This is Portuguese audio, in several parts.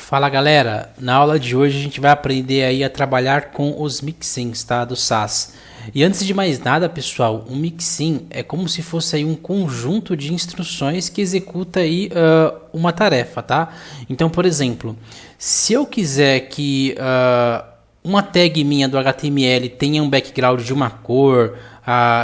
Fala galera, na aula de hoje a gente vai aprender aí a trabalhar com os mixins, tá, do SAS. E antes de mais nada, pessoal, um mixin é como se fosse aí um conjunto de instruções que executa aí uma tarefa, tá? Então, por exemplo, se eu quiser que uma tag minha do HTML tenha um background de uma cor,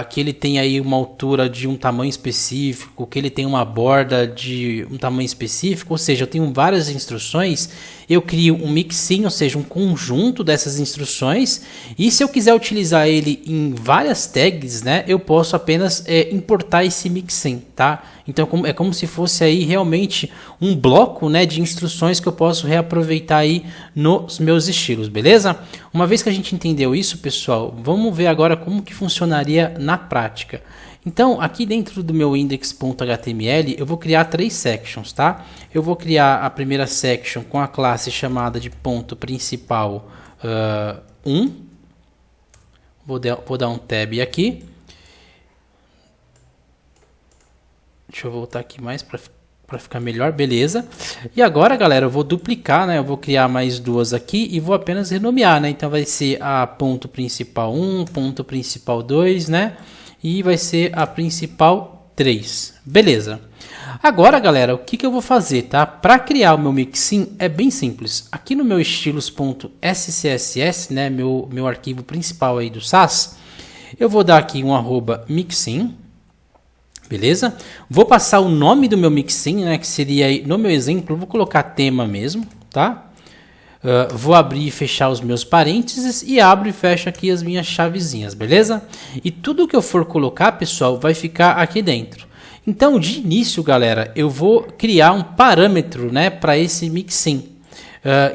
que ele tenha aí uma altura de um tamanho específico, que ele tenha uma borda de um tamanho específico, ou seja, eu tenho várias instruções, eu crio um mixin, ou seja, um conjunto dessas instruções, e se eu quiser utilizar ele em várias tags, né, eu posso apenas importar esse mixin, tá? Então é como se fosse aí realmente um bloco, né, de instruções que eu posso reaproveitar aí nos meus estilos, beleza? Uma vez que a gente entendeu isso, pessoal, vamos ver agora como que funcionaria na prática. Então, aqui dentro do meu index.html, eu vou criar 3 sections, tá? Eu vou criar a primeira section com a classe chamada de ponto principal 1. Vou dar um tab aqui. Deixa eu voltar aqui mais para ficar melhor, beleza. E agora, galera, eu vou duplicar, né? Eu vou criar mais duas aqui e vou apenas renomear, né? Então vai ser a ponto principal 1, ponto principal 2, né? E vai ser a principal 3. Beleza. Agora, galera, o que eu vou fazer, tá? Para criar o meu mixin é bem simples. Aqui no meu estilos.scss, né? Meu arquivo principal aí do SAS, eu vou dar aqui um @mixin. Beleza? Vou passar o nome do meu mixin, né, que seria, aí, no meu exemplo, eu vou colocar tema mesmo, tá? Vou abrir e fechar os meus parênteses e abro e fecho aqui as minhas chavezinhas, beleza? E tudo que eu for colocar, pessoal, vai ficar aqui dentro. Então, de início, galera, eu vou criar um parâmetro, né, para esse mixin.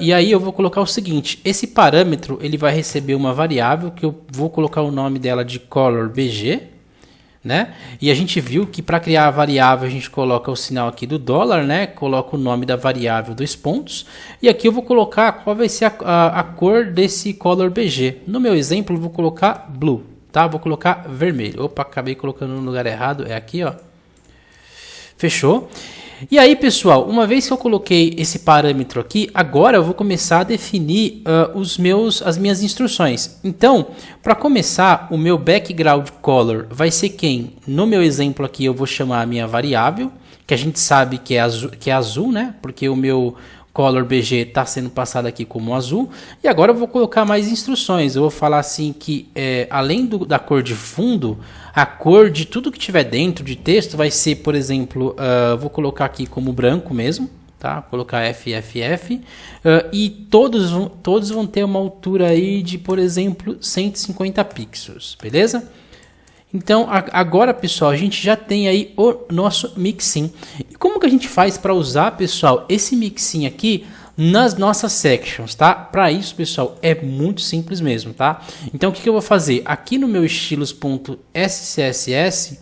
E aí eu vou colocar o seguinte, esse parâmetro ele vai receber uma variável que eu vou colocar o nome dela de colorbg, né? E a gente viu que para criar a variável a gente coloca o sinal aqui do dólar, né? Coloca o nome da variável, 2 pontos. E aqui eu vou colocar qual vai ser a cor desse colorbg. No meu exemplo eu vou colocar blue, tá? Vou colocar vermelho. Opa, acabei colocando no lugar errado. É aqui, ó. Fechou? E aí, pessoal, uma vez que eu coloquei esse parâmetro aqui, agora eu vou começar a definir as minhas instruções. Então, para começar, o meu background color vai ser quem? No meu exemplo aqui, eu vou chamar a minha variável, que a gente sabe que é azul, né? Porque o meu colorbg está sendo passado aqui como azul. E agora eu vou colocar mais instruções. Eu vou falar assim que, além da cor de fundo, a cor de tudo que tiver dentro de texto vai ser, por exemplo, vou colocar aqui como branco mesmo, tá? Vou colocar FFF. E todos vão ter uma altura aí de, por exemplo, 150 pixels, beleza? Então, agora, pessoal, a gente já tem aí o nosso mixin. E como que a gente faz para usar, pessoal, esse mixin aqui nas nossas sections, tá? Para isso, pessoal, é muito simples mesmo, tá? Então, o que eu vou fazer? Aqui no meu estilos.scss,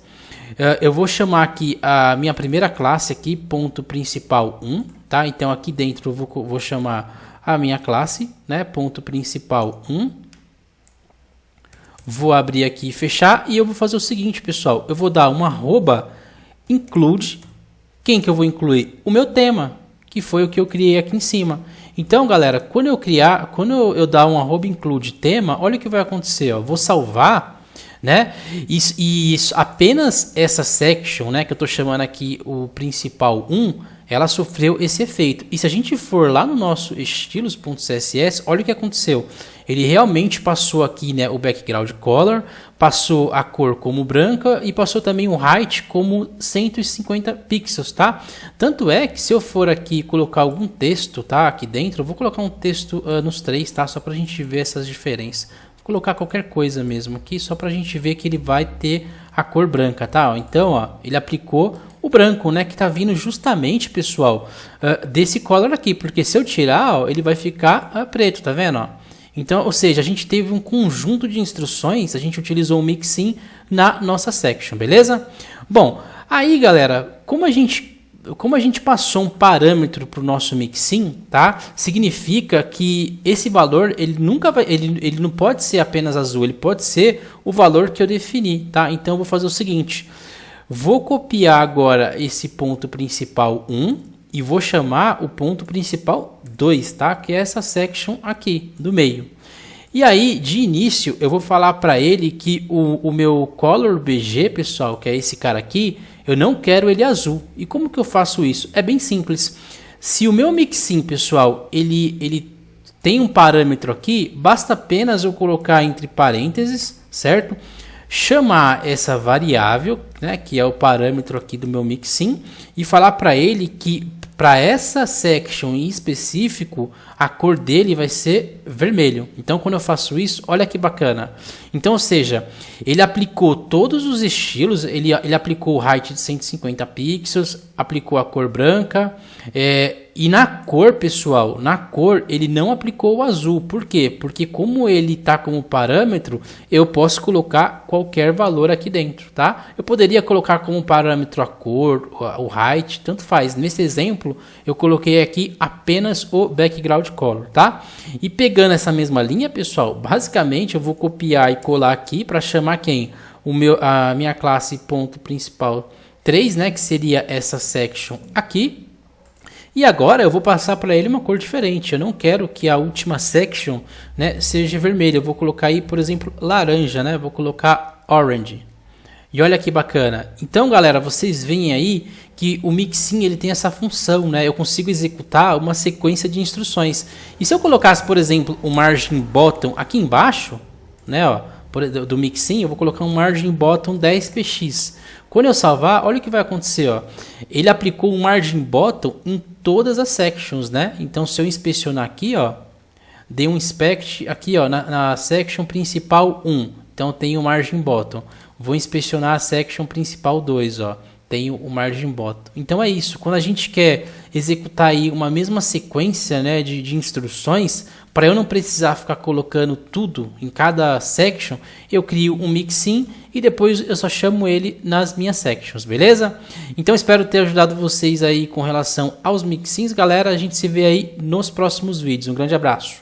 eu vou chamar aqui a minha primeira classe aqui, ponto principal 1, tá? Então, aqui dentro eu vou chamar a minha classe, né? Ponto principal 1. Vou abrir aqui e fechar e eu vou fazer o seguinte, pessoal. Eu vou dar um @include. Quem que eu vou incluir? O meu tema, que foi o que eu criei aqui em cima. Então, galera, quando eu dar um @include tema, olha o que vai acontecer. Ó. Vou salvar, né? E apenas essa section, né, que eu estou chamando aqui o principal 1, ela sofreu esse efeito. E se a gente for lá no nosso estilos.css, olha o que aconteceu. Ele realmente passou aqui, né, o background color, passou a cor como branca e passou também o height como 150 pixels, tá? Tanto é que se eu for aqui colocar algum texto, tá, aqui dentro, eu vou colocar um texto nos 3, tá? Só para a gente ver essas diferenças. Vou colocar qualquer coisa mesmo aqui, só para a gente ver que ele vai ter a cor branca, tá? Então, ó, ele aplicou o branco, né, que tá vindo justamente, pessoal, desse color aqui, porque se eu tirar, ó, ele vai ficar preto, tá vendo, ó? Então, ou seja, a gente teve um conjunto de instruções, a gente utilizou o mixin na nossa section, beleza? Bom, aí, galera, como a gente passou um parâmetro para o nosso mixin, tá? Significa que esse valor ele não pode ser apenas azul, ele pode ser o valor que eu defini, tá? Então eu vou fazer o seguinte, vou copiar agora esse ponto principal 1 e vou chamar o ponto principal 2, tá? Que é essa section aqui do meio. E aí, de início, eu vou falar para ele que o meu color BG, pessoal, que é esse cara aqui, eu não quero ele azul. E como que eu faço isso? É bem simples. Se o meu mixin, pessoal, ele tem um parâmetro aqui, basta apenas eu colocar entre parênteses, certo? Chamar essa variável, né, que é o parâmetro aqui do meu mixin, e falar para ele que para essa section em específico, a cor dele vai ser vermelho. Então, quando eu faço isso, olha que bacana. Então, ou seja, ele aplicou todos os estilos, ele aplicou o height de 150 pixels, aplicou a cor branca, e na cor, pessoal, na cor ele não aplicou o azul. Por quê? Porque como ele está como parâmetro, eu posso colocar qualquer valor aqui dentro, tá? Eu poderia colocar como parâmetro a cor, o height, tanto faz. Nesse exemplo, eu coloquei aqui apenas o background color, tá? E pegando essa mesma linha, pessoal, basicamente eu vou copiar e colar aqui para chamar quem? A minha classe ponto principal 3, né, que seria essa section aqui. E agora eu vou passar para ele uma cor diferente. Eu não quero que a última section, né, seja vermelha. Eu vou colocar aí, por exemplo, laranja, né? Vou colocar orange. E olha que bacana. Então, galera, vocês veem aí que o mixin ele tem essa função, né? Eu consigo executar uma sequência de instruções. E se eu colocasse, por exemplo, o margin bottom aqui embaixo, né, ó, do mixin, eu vou colocar um margin bottom 10px. Quando eu salvar, olha o que vai acontecer, ó. Ele aplicou um margin bottom em todas as sections, né? Então, se eu inspecionar aqui, ó, dei um inspect aqui, ó, na section principal 1. Então, tem o margin bottom. Vou inspecionar a section principal 2, ó. Tenho o margin bottom. Então é isso. Quando a gente quer executar aí uma mesma sequência, né, de instruções, para eu não precisar ficar colocando tudo em cada section, eu crio um mixin e depois eu só chamo ele nas minhas sections, beleza? Então espero ter ajudado vocês aí com relação aos mixins, galera. A gente se vê aí nos próximos vídeos. Um grande abraço.